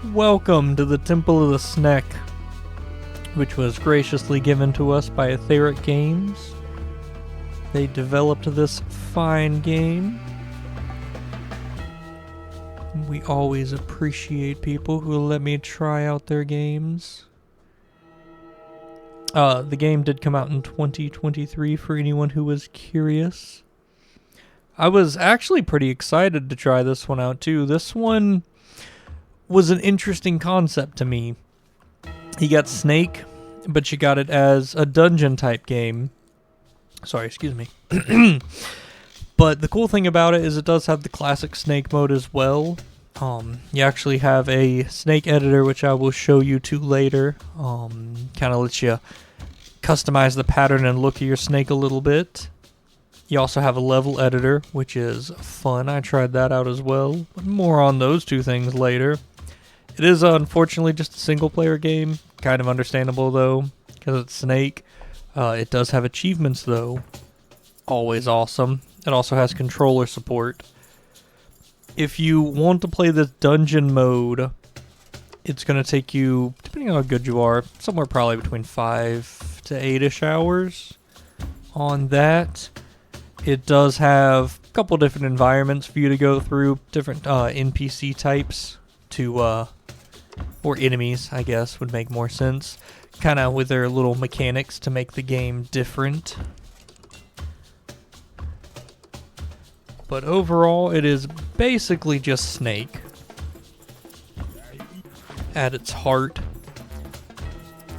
Welcome to the Temple of the Snek, which was graciously given to us by Etheric Games. They developed this fine game. We always appreciate people who let me try out their games. The game did come out in 2023 for anyone who was curious. I was actually pretty excited to try this one out too. This one was an interesting concept to me. You got Snake, but you got it as a dungeon type game. Sorry, excuse me. But the cool thing about it is it does have the classic Snake mode as well. You actually have a Snake editor, which I will show you to later. Kind of lets you customize the pattern and look at your snake a little bit. You also have a level editor, which is fun. I tried that out as well. But more on those two things later. It is unfortunately just a single player game. Kind of understandable though, because it's Snake. It does have achievements though. Always awesome. It also has controller support. If you want to play this dungeon mode, it's going to take you, depending on how good you are, somewhere probably between 5 to 8-ish hours on that. It does have a couple different environments for you to go through, different NPC types to, or enemies, I guess, would make more sense. Kind of with their little mechanics to make the game different. But overall, it is basically just Snake at its heart.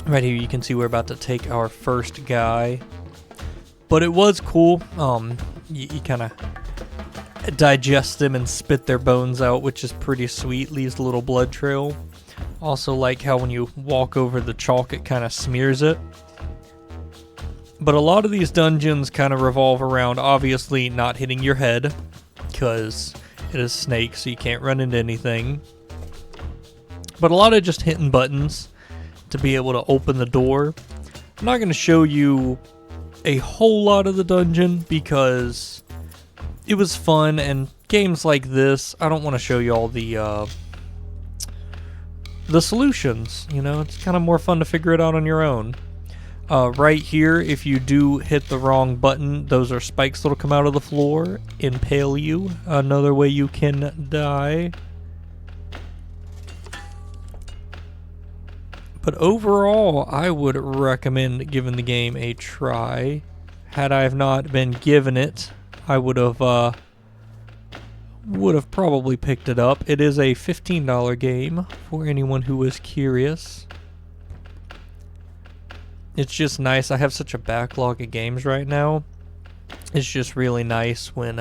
Right here you can see we're about to take our first guy. But it was cool. You kind of digest them and spit their bones out, which is pretty sweet. Leaves a little blood trail. Also like how when you walk over the chalk, it kind of smears it. But a lot of these dungeons kind of revolve around obviously not hitting your head, because it is Snake, so you can't run into anything. But a lot of just hitting buttons to be able to open the door. I'm not going to show you a whole lot of the dungeon because it was fun, and games like this, I don't want to show you all the solutions. You know, it's kind of more fun to figure it out on your own. Right here, if you do hit the wrong button, those are spikes that'll come out of the floor, impale you. Another way you can die. But overall, I would recommend giving the game a try. Had I have not been given it, I would have probably picked it up. It is a $15 game for anyone who is curious. It's just nice. I have such a backlog of games right now. It's just really nice when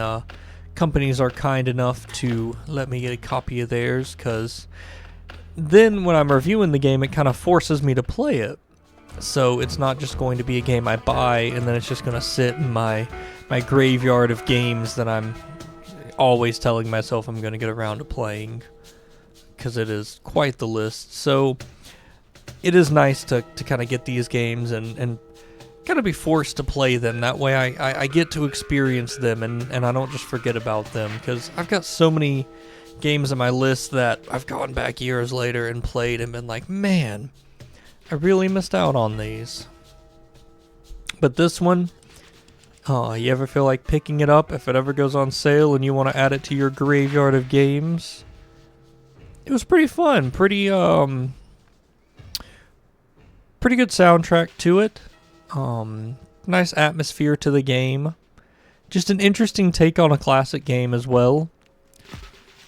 companies are kind enough to let me get a copy of theirs, because then when I'm reviewing the game, it kind of forces me to play it. So it's not just going to be a game I buy and then it's just going to sit in my graveyard of games that I'm always telling myself I'm going to get around to playing, because it is quite the list. So it is nice to kind of get these games and kind of be forced to play them. That way I get to experience them and I don't just forget about them, because I've got so many games on my list that I've gone back years later and played and been like, man, I really missed out on these. But this one, you ever feel like picking it up if it ever goes on sale and you want to add it to your graveyard of games? It was pretty fun, pretty good soundtrack to it. Nice atmosphere to the game. Just an interesting take on a classic game as well.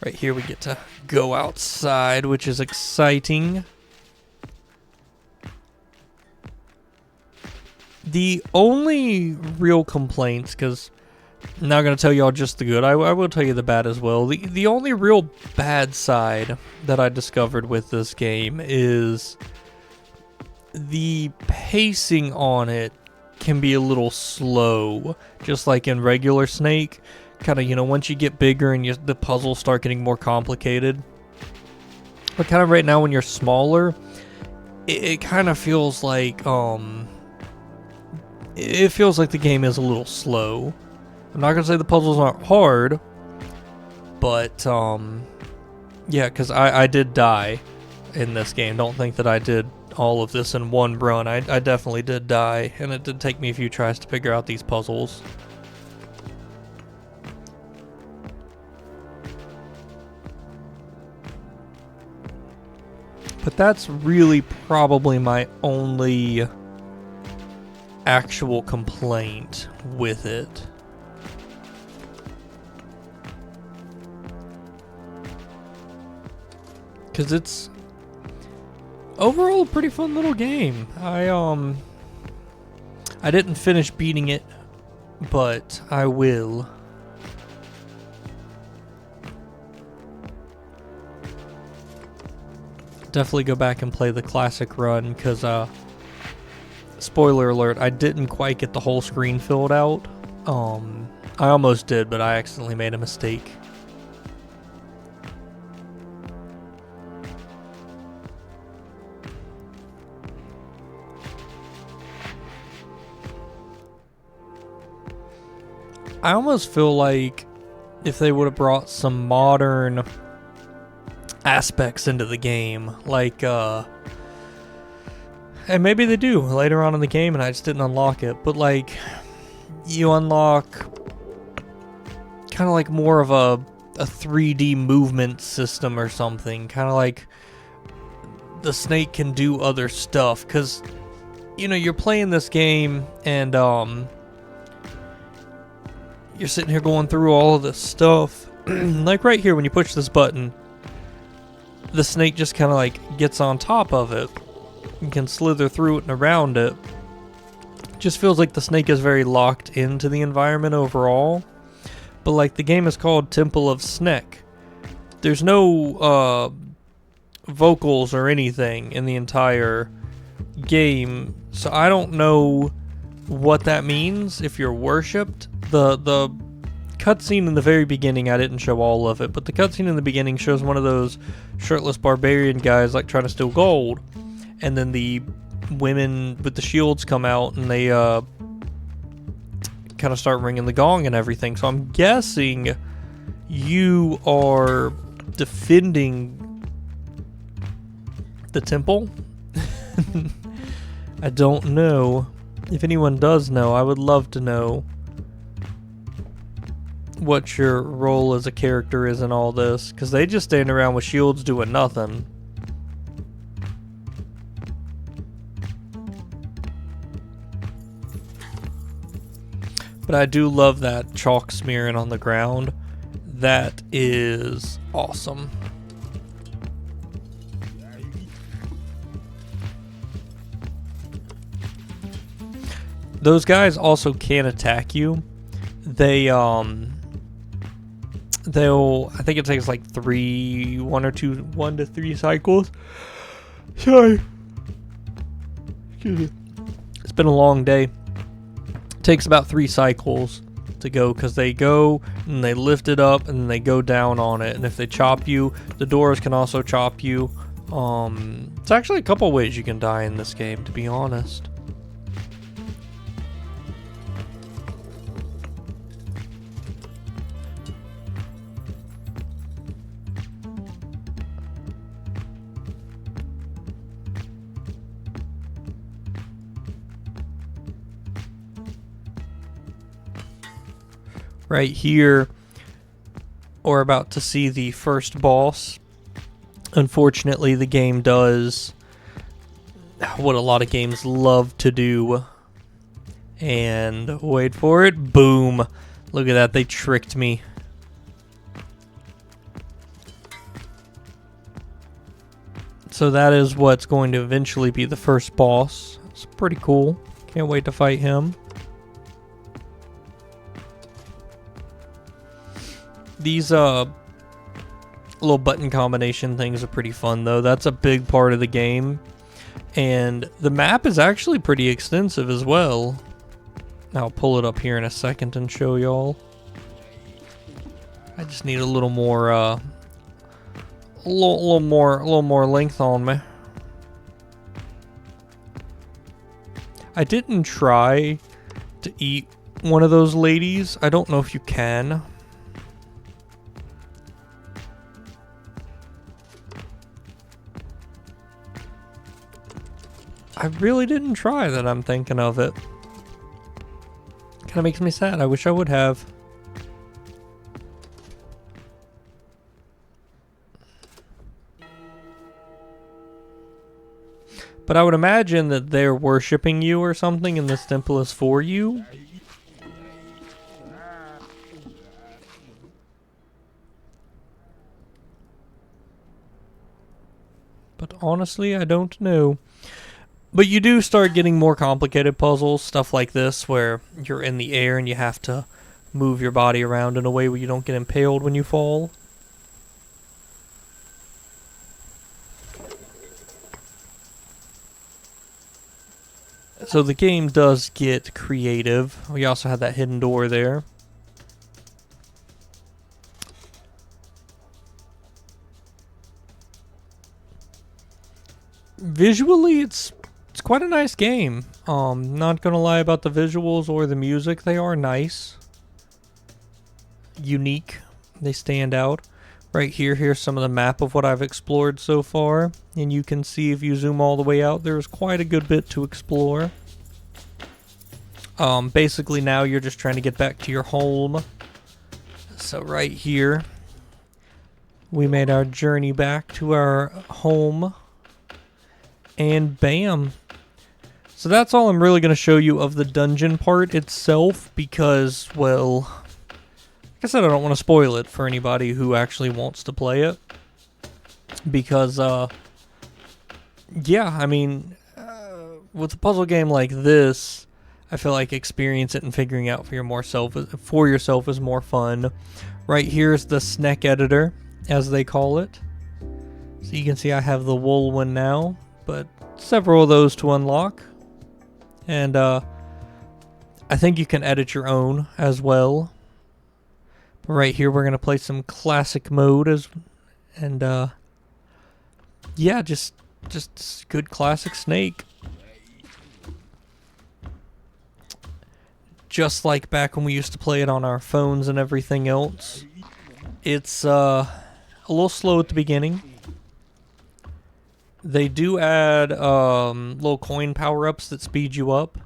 Right here we get to go outside, which is exciting. The only real complaints, because I'm not going to tell y'all just the good, I will tell you the bad as well. The only real bad side that I discovered with this game is the pacing on it can be a little slow, just like in regular Snake. Kind of, you know, once you get bigger and the puzzles start getting more complicated. But kind of right now when you're smaller, it kind of feels like, it feels like the game is a little slow. I'm not going to say the puzzles aren't hard, but, yeah, because I did die in this game. Don't think that I did all of this in one run. I definitely did die, and it did take me a few tries to figure out these puzzles. But that's really probably my only actual complaint with it. Because it's overall a pretty fun little game. I didn't finish beating it, but I will. Definitely go back and play the classic run, because spoiler alert, I didn't quite get the whole screen filled out. I almost did, but I accidentally made a mistake. I almost feel like if they would have brought some modern aspects into the game, like and maybe they do later on in the game and I just didn't unlock it, but like you unlock kind of like more of a 3D movement system or something, kind of like the snake can do other stuff, because you know you're playing this game and you're sitting here going through all of this stuff. Like right here when you push this button, the snake just kind of like gets on top of it and can slither through it and around it. Just feels like the snake is very locked into the environment overall. But like the game is called Temple of Snek. There's no vocals or anything in the entire game, so I don't know what that means if you're worshipped. The cutscene in the very beginning, I didn't show all of it, but the cutscene in the beginning shows one of those shirtless barbarian guys like trying to steal gold, and then the women with the shields come out and they kind of start ringing the gong and everything. So I'm guessing you are defending the temple. I don't know. If anyone does know, I would love to know what your role as a character is in all this, because they just stand around with shields doing nothing. But I do love that chalk smearing on the ground. That is awesome. Those guys also can attack you. They'll, I think it takes like 1 to 3 cycles. Sorry. Excuse me. It's been a long day. It takes about 3 cycles to go, because they go and they lift it up and then they go down on it. And if they chop you, the doors can also chop you. It's actually a couple ways you can die in this game, to be honest. Right here, we're about to see the first boss. Unfortunately, the game does what a lot of games love to do. And wait for it, boom. Look at that, they tricked me. So that is what's going to eventually be the first boss. It's pretty cool. Can't wait to fight him. These little button combination things are pretty fun though. That's a big part of the game. And the map is actually pretty extensive as well. I'll pull it up here in a second and show y'all. I just need a little more a little more length on me. I didn't try to eat one of those ladies. I don't know if you can. I really didn't try that I'm thinking of it. Kind of makes me sad. I wish I would have. But I would imagine that they're worshipping you or something and this temple is for you. But honestly, I don't know. But you do start getting more complicated puzzles, stuff like this, where you're in the air and you have to move your body around in a way where you don't get impaled when you fall. So the game does get creative. We also had that hidden door there. Visually, it's quite a nice game. Not gonna lie about the visuals or the music. They are nice. Unique. They stand out. Right here, here's some of the map of what I've explored so far. And you can see if you zoom all the way out, there's quite a good bit to explore. Basically now you're just trying to get back to your home. So right here, we made our journey back to our home. And bam. So that's all I'm really going to show you of the dungeon part itself because, well, like I said, I don't want to spoil it for anybody who actually wants to play it. Because, yeah, I mean, with a puzzle game like this, I feel like experience it and figuring out for yourself is more fun. Right here is the Snek editor, as they call it. So you can see I have the wool one now, but several of those to unlock. And I think you can edit your own as well. But right here we're going to play some classic mode yeah, just good classic Snake. Just like back when we used to play it on our phones and everything else. It's a little slow at the beginning. They do add little coin power-ups that speed you up.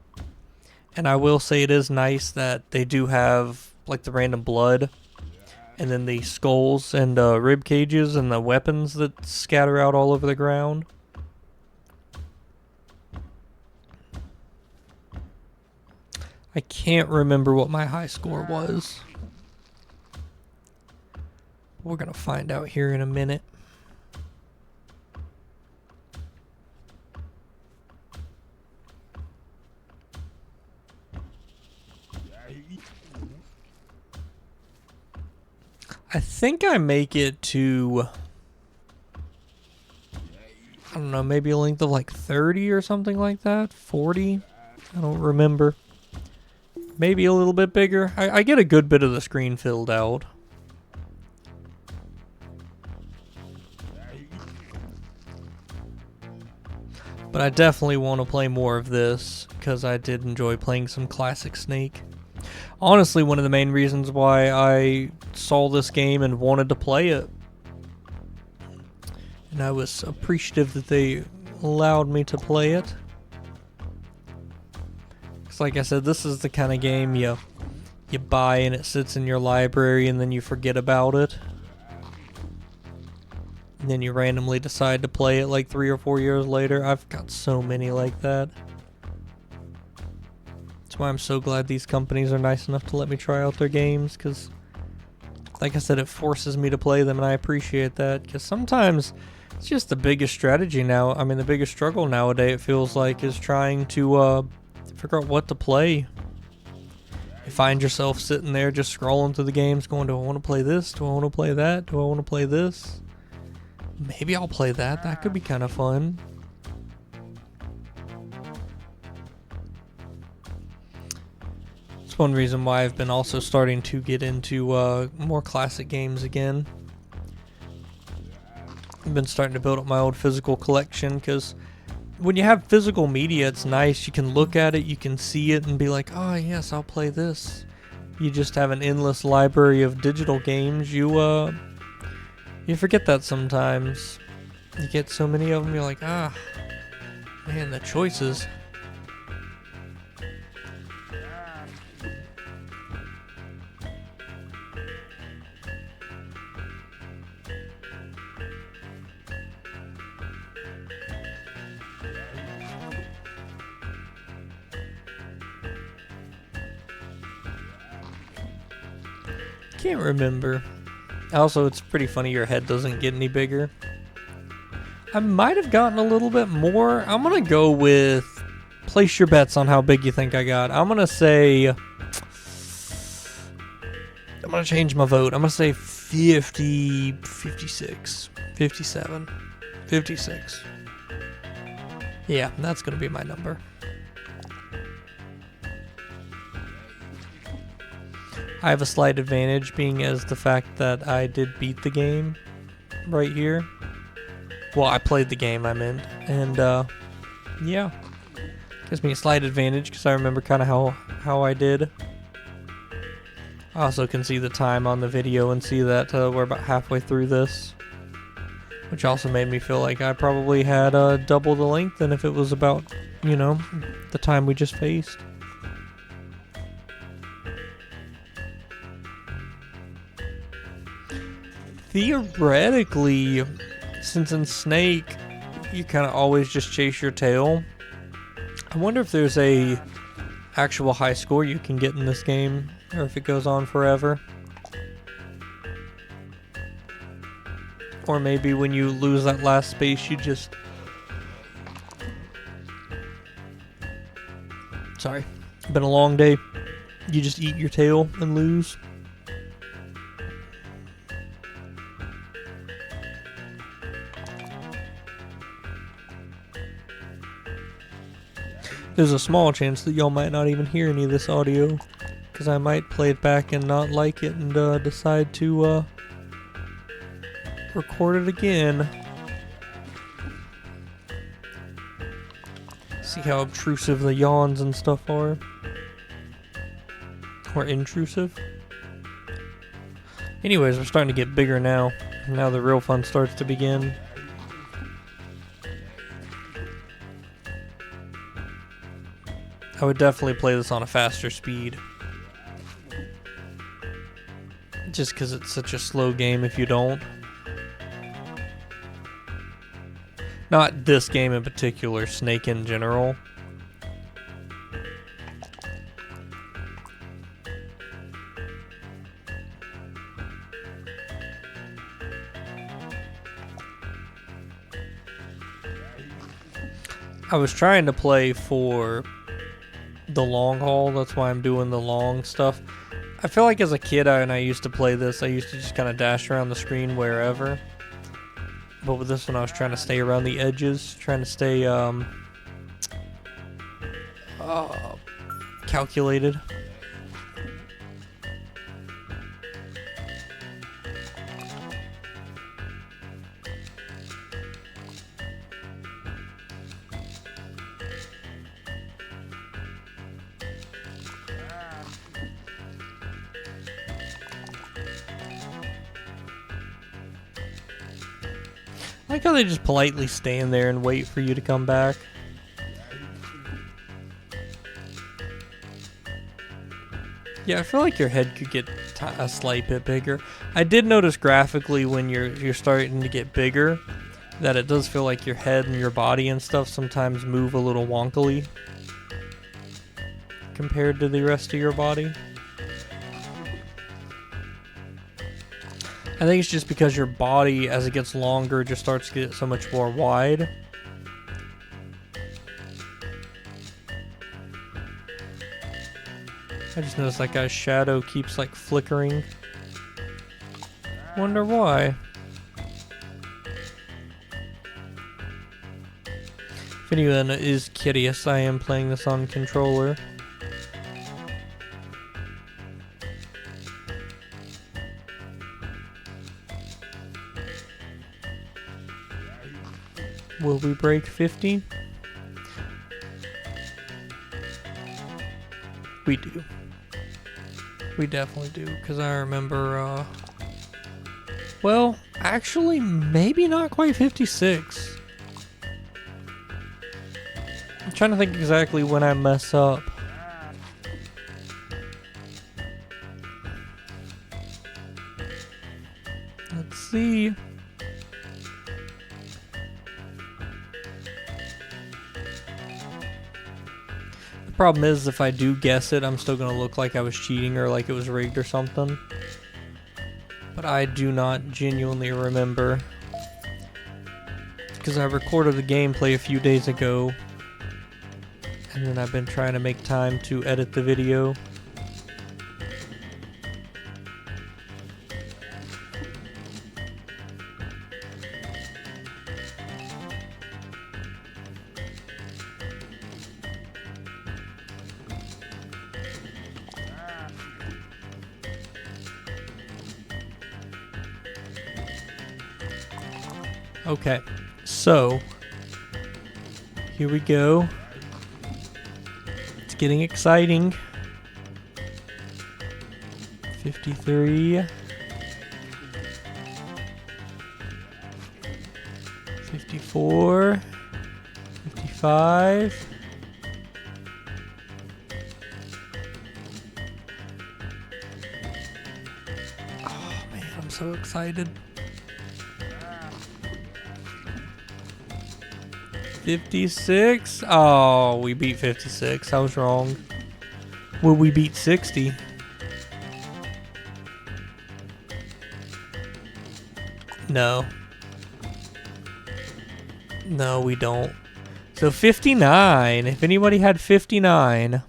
And I will say it is nice that they do have like the random blood. And then the skulls and rib cages and the weapons that scatter out all over the ground. I can't remember what my high score was. We're going to find out here in a minute. I think I make it to, I don't know, maybe a length of like 30 or something like that. 40? I don't remember. Maybe a little bit bigger. I get a good bit of the screen filled out. But I definitely want to play more of this because I did enjoy playing some classic Snake. Honestly, one of the main reasons why I saw this game and wanted to play it. And I was appreciative that they allowed me to play it. Because like I said, this is the kind of game you buy and it sits in your library and then you forget about it. And then you randomly decide to play it like 3 or 4 years later. I've got so many like that. That's why I'm so glad these companies are nice enough to let me try out their games, because like I said, it forces me to play them, and I appreciate that, because sometimes it's just the biggest strategy now. I mean, the biggest struggle nowadays, it feels like, is trying to figure out what to play. You find yourself sitting there just scrolling through the games going, do I want to play this? Do I want to play that? Do I want to play this? Maybe I'll play that. That could be kind of fun. It's one reason why I've been also starting to get into more classic games again. I've been starting to build up my old physical collection, because when you have physical media, it's nice. You can look at it, you can see it, and be like, oh yes, I'll play this. You just have an endless library of digital games. You forget that sometimes. You get so many of them, you're like, Man, the choices. Can't remember. Also, it's pretty funny your head doesn't get any bigger. I might have gotten a little bit more. I'm gonna go with, place your bets on how big you think I got. I'm gonna say, I'm gonna change my vote. I'm gonna say 50, 56, 57, 56. Yeah, that's gonna be my number. I have a slight advantage, being as the fact that I did beat the game right here. Well, I played the game, I meant. And, yeah. Gives me a slight advantage, because I remember kind of how I did. I also can see the time on the video and see that we're about halfway through this. Which also made me feel like I probably had double the length than if it was about, you know, the time we just faced. Theoretically, since in Snake, you kind of always just chase your tail. I wonder if there's a actual high score you can get in this game, or if it goes on forever. Or maybe when you lose that last space, you just... Sorry, been a long day. You just eat your tail and lose. There's a small chance that y'all might not even hear any of this audio, because I might play it back and not like it and decide to record it again. See how obtrusive the yawns and stuff are. Or intrusive. Anyways, we're starting to get bigger now. Now the real fun starts to begin. I would definitely play this on a faster speed. Just because it's such a slow game if you don't. Not this game in particular, Snake in general. I was trying to play for the long haul, that's why I'm doing the long stuff. I feel like as a kid, when I used to play this, I used to just kind of dash around the screen wherever. But with this one, I was trying to stay around the edges, trying to stay calculated. I like how they just politely stand there and wait for you to come back. Yeah, I feel like your head could get a slight bit bigger. I did notice graphically when you're starting to get bigger that it does feel like your head and your body and stuff sometimes move a little wonkily compared to the rest of your body. I think it's just because your body, as it gets longer, just starts to get so much more wide. I just noticed that guy's shadow keeps like flickering. Wonder why. If anyone is curious, I am playing this on controller. Will we break 50? We do. We definitely do, because I remember, well, actually, maybe not quite 56. I'm trying to think exactly when I mess up. Let's see. The problem is, if I do guess it, I'm still gonna look like I was cheating or like it was rigged or something. But I do not genuinely remember. Because I recorded the gameplay a few days ago. And then I've been trying to make time to edit the video. Okay, so here we go. It's getting exciting. 53. 54. 55. Oh man, I'm so excited. 56? Oh, we beat 56. I was wrong. Will we beat 60? No. No, we don't. So 59. If anybody had 59,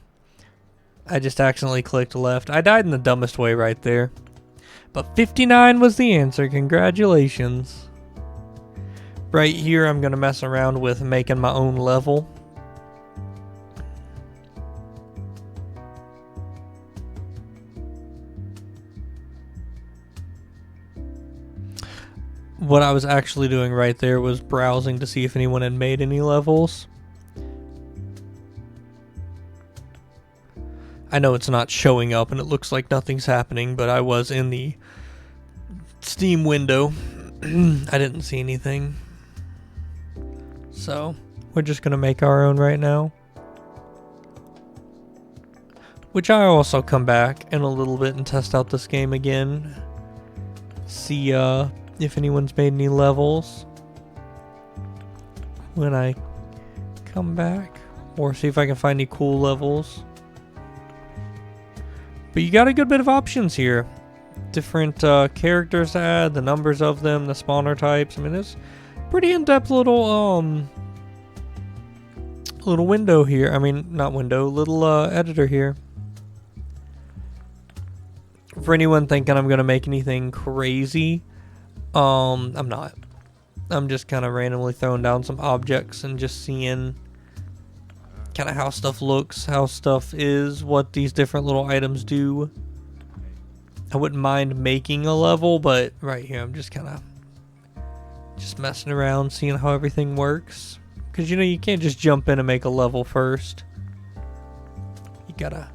I just accidentally clicked left. I died in the dumbest way right there. But 59 was the answer. Congratulations. Right here, I'm going to mess around with making my own level. What I was actually doing right there was browsing to see if anyone had made any levels. I know it's not showing up and it looks like nothing's happening, but I was in the Steam window. I didn't see anything. So, we're just going to make our own right now. Which I also come back in a little bit and test out this game again. See if anyone's made any levels when I come back. Or see if I can find any cool levels. But you got a good bit of options here. Different characters to add, the numbers of them, the spawner types. I mean, it's pretty in-depth little window here. I mean, not window, little editor here. For anyone thinking I'm gonna make anything crazy, I'm not. I'm just kind of randomly throwing down some objects and just seeing kind of how stuff looks, how stuff is, what these different little items do. I wouldn't mind making a level, but right here I'm just kind of just messing around, seeing how everything works. Because, you know, you can't just jump in and make a level first. You gotta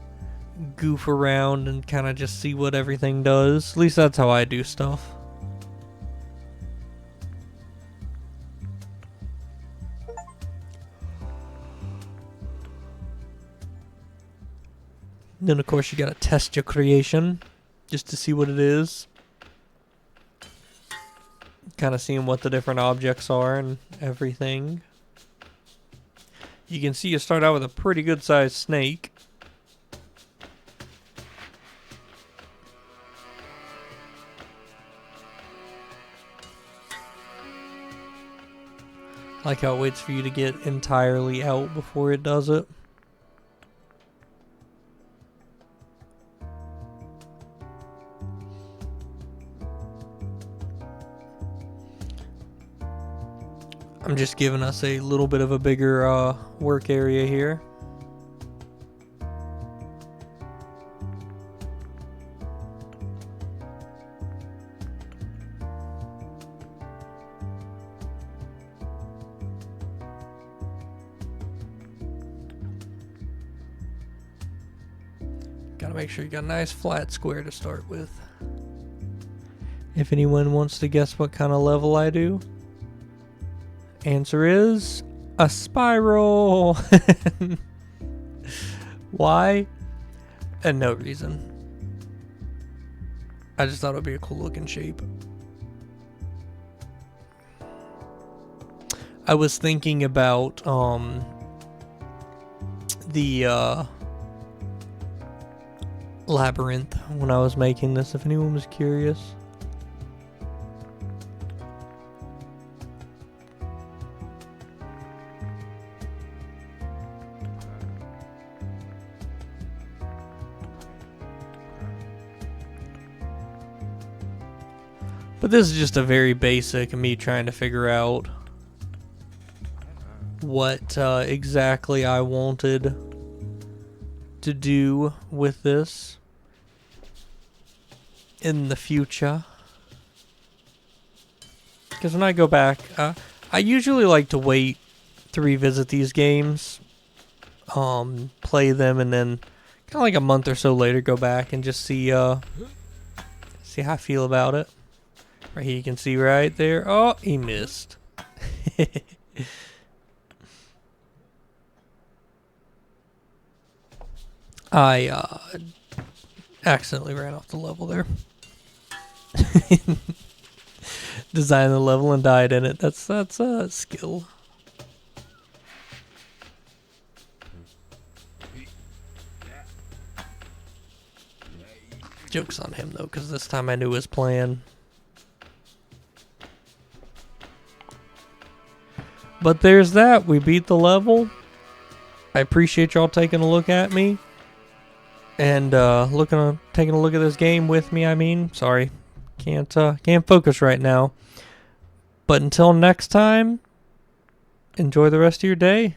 goof around and kind of just see what everything does. At least that's how I do stuff. Then, of course, you gotta test your creation just to see what it is. Kind of seeing what the different objects are and everything. You can see you start out with a pretty good sized snake. I like how it waits for you to get entirely out before it does it. I'm just giving us a little bit of a bigger work area here. Gotta make sure you got a nice flat square to start with. If anyone wants to guess what kind of level I do, answer is A spiral. Why? And no reason. I just thought it would be a cool looking shape. I was thinking about the labyrinth when I was making this, if anyone was curious. But this is just a very basic me trying to figure out what exactly I wanted to do with this in the future. Because when I go back, I usually like to wait to revisit these games, play them, and then kind of like a month or so later go back and just see how I feel about it. Right here you can see right there. Oh, he missed. I accidentally ran off the level there. Designed the level and died in it. That's a skill. Joke's on him though, because this time I knew his plan. But there's that. We beat the level. I appreciate y'all taking a look at me. And taking a look at this game with me, I mean. Sorry. Can't focus right now. But until next time, enjoy the rest of your day.